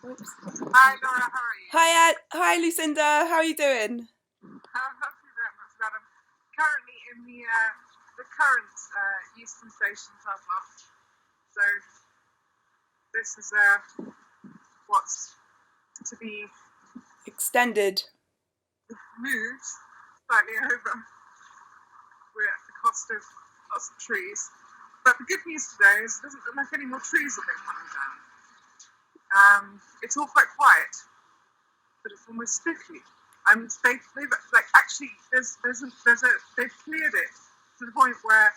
Oops. Hi Laura, how are you? Hi Lucinda, how are you doing? I'm not too bad, not too bad. I'm currently in the current Euston Station car park. So this is what's to be Extended. moved slightly over. We're at the cost of lots of trees. But the good news today is it doesn't look like any more trees have been coming down. It's all quite quiet, but it's almost spooky. They've like actually they've cleared it to the point where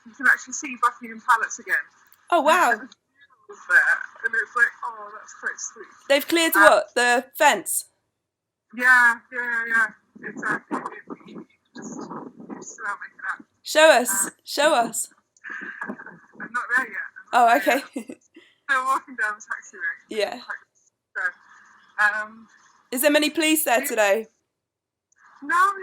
you can actually see Buckingham Palace again. Oh wow. And it's like, oh, that's quite sweet. They've cleared what? The fence? Yeah. Exactly. You just about making that. Show us. I'm not there yet. Oh, okay. Still walking down the taxiway. Yeah. So, is there many police there today? No,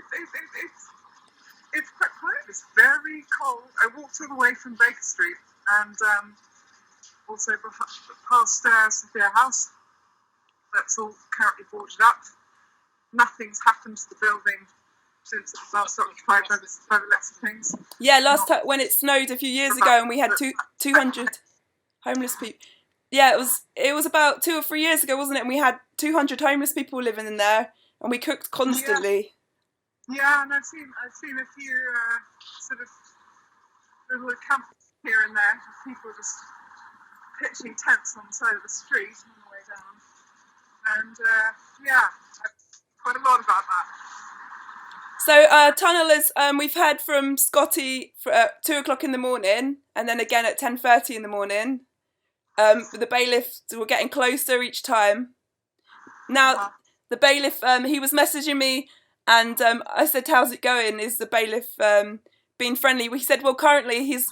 it's quite quiet. It's very cold. I walked all the way from Baker Street and also past Sophia House. That's all currently boarded up. Nothing's happened to the building since it was last occupied by the looks of things. Yeah, last time when it snowed a few years ago and we had 200 homeless people. Yeah, it was about 2 or 3 years ago, wasn't it? And we had 200 homeless people living in there, and we cooked constantly. Yeah, and I've seen a few sort of little camps here and there. People just pitching tents on the side of the street on the way down, and quite a lot about that. So tunnellers, we've heard from Scotty at 2 o'clock in the morning, and then again at 10:30 in the morning. The bailiffs were getting closer each time. Now, the bailiff, he was messaging me, and I said, "How's it going? Is the bailiff being friendly?" He said, "Well, currently he's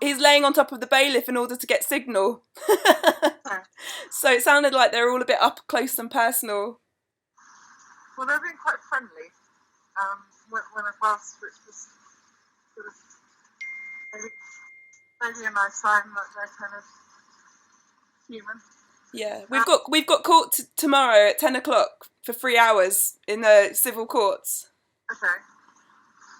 laying on top of the bailiff in order to get signal." So it sounded like they're all a bit up close and personal. Well, they're being quite friendly when I passed, which was sort of maybe a nice sign that they're kind of human. Yeah, we've got court tomorrow at 10 o'clock for 3 hours in the civil courts. Okay.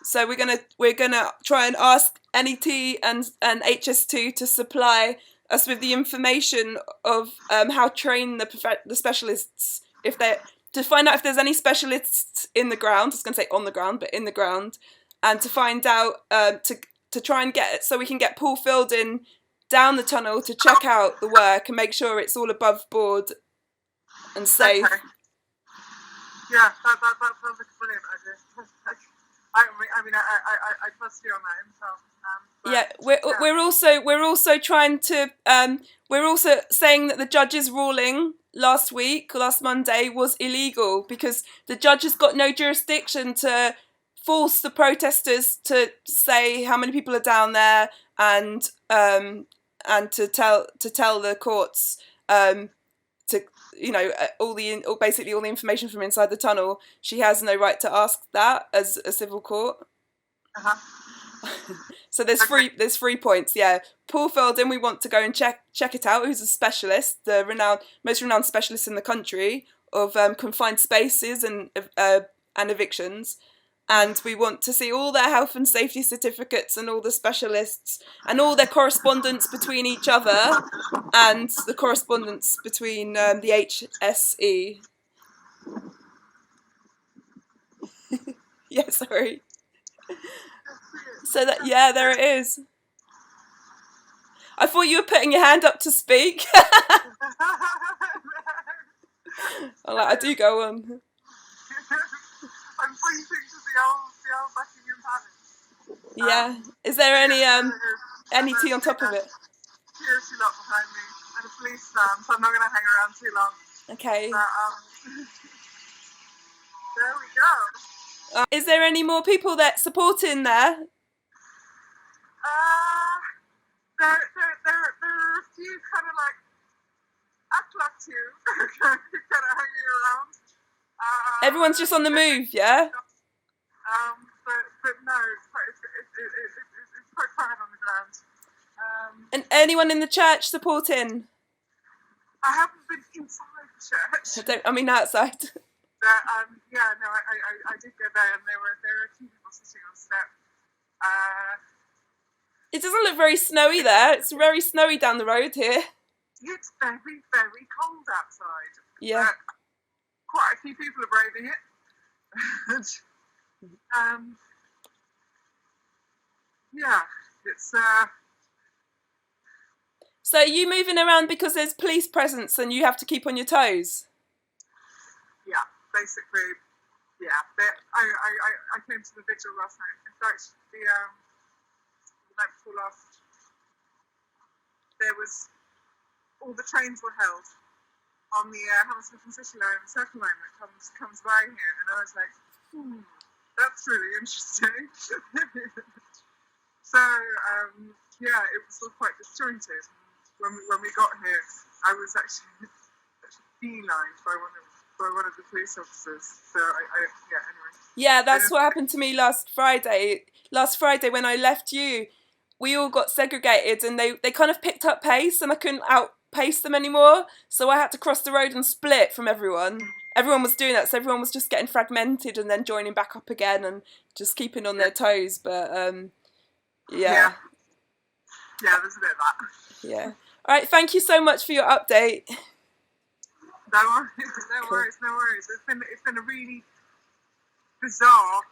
So we're gonna try and ask NET and HS2 to supply us with the information of how to train the specialists to find out if there's any specialists in the ground. I was going to say on the ground, but in the ground, and to find out to try and get it so we can get Paul Fielding down the tunnel to check out the work and make sure it's all above board and safe. Okay. Yeah, that sounds like a brilliant idea. I trust you on that info. We're also trying to we're also saying that the judge's ruling last Monday was illegal because the judge has got no jurisdiction to force the protesters to say how many people are down there and to tell the courts basically all the information from inside the tunnel. She has no right to ask that as a civil court. So there's 3 points. Yeah, Paul Fielding, we want to go and check it out. Who's a specialist, the most renowned specialist in the country of confined spaces and evictions. And we want to see all their health and safety certificates and all the specialists and all their correspondence between each other and the correspondence between the HSE. Yeah, sorry. So there it is. I thought you were putting your hand up to speak. I do go on. I'm pointing to the old Buckingham Palace. Yeah. Is there any tea on top of it? Security lot behind me and a police stand, so I'm not going to hang around too long. Okay. But, there we go. Is there any more people that supporting there? There are a few kind of like act like you, kind of hanging around. Everyone's just on the move, yeah? But no, it's quite quiet on the ground. And anyone in the church supporting? I haven't been inside the church. I mean outside. But yeah, no, I did go there, and there were a few people sitting on the step. It doesn't look very snowy there. It's very snowy down the road here. It's very, very cold outside. Yeah. Quite a few people are braving it. Yeah, it's. So are you moving around because there's police presence and you have to keep on your toes? Yeah, basically, yeah. I came to the vigil last night. In fact, the night before last, there was all the trains were held on the Hammersmith and City line, the Circle line that comes by here, and I was like, that's really interesting. So yeah, it was all quite disjointed. When we got here, I was actually beelined by one of the police officers. So yeah, anyway. Yeah, that's what happened to me last Friday. Last Friday when I left you, we all got segregated and they kind of picked up pace and I couldn't outpace them anymore. So I had to cross the road and split from everyone. Everyone was doing that, so everyone was just getting fragmented and then joining back up again and just keeping on their toes. But yeah. Yeah, there's a bit of that. Yeah. All right, thank you so much for your update. No worries. It's been a really bizarre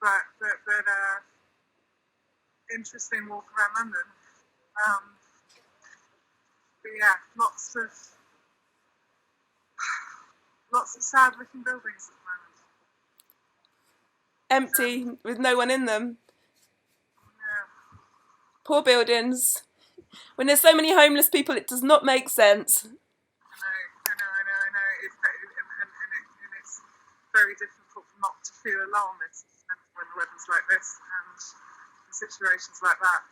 but interesting walk around London. But yeah, lots of sad looking buildings at the moment. Empty, with no one in them. Yeah. Poor buildings. When there's so many homeless people, it does not make sense. I know. It's very difficult not to feel alarmist when the weather's like this and situations like that.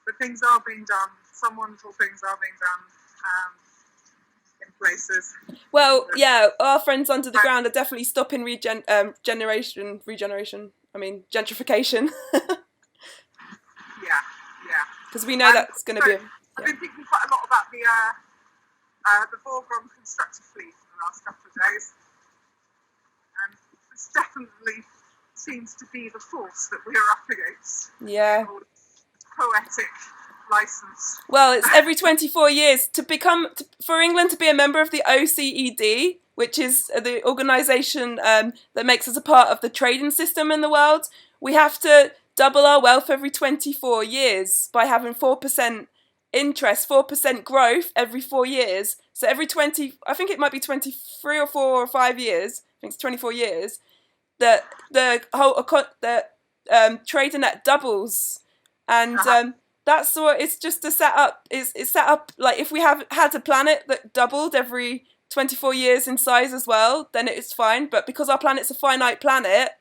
But things are being done. Some wonderful things are being done in places. Well, yeah, our friends under the ground are definitely stopping gentrification. Yeah. Because we know that's going to be. I've been thinking quite a lot about the foreground constructor fleet in the last couple of days, and this definitely seems to be the force that we're up against. Yeah. Poetic license. Well, it's every 24 years for England to be a member of the OECD, which is the organisation that makes us a part of the trading system in the world. We have to double our wealth every 24 years by having 4% interest, 4% growth every 4 years. So every I think it might be 23 or 4 or 5 years, I think it's 24 years, that the whole trading net doubles. And that's what it's just a setup. It's set up like if we had a planet that doubled every 24 years in size as well, then it's fine. But because our planet's a finite planet,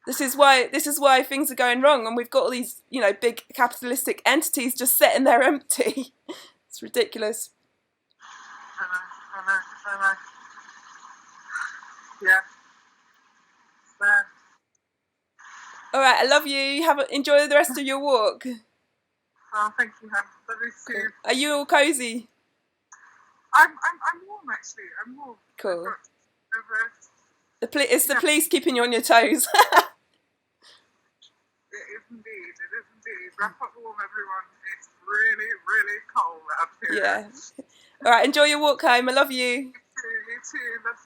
this is why things are going wrong, and we've got all these, big capitalistic entities just sitting there empty. It's ridiculous. I know. Yeah. All right, I love you. Enjoy the rest of your walk. Oh, thank you, hon. Love you too. Are you all cozy? I'm warm actually. I'm warm. Cool. It's the police keeping you on your toes. It is indeed. Wrap up warm, everyone. It's really, really cold out here. Yeah. All right, enjoy your walk home. I love you. You too. Love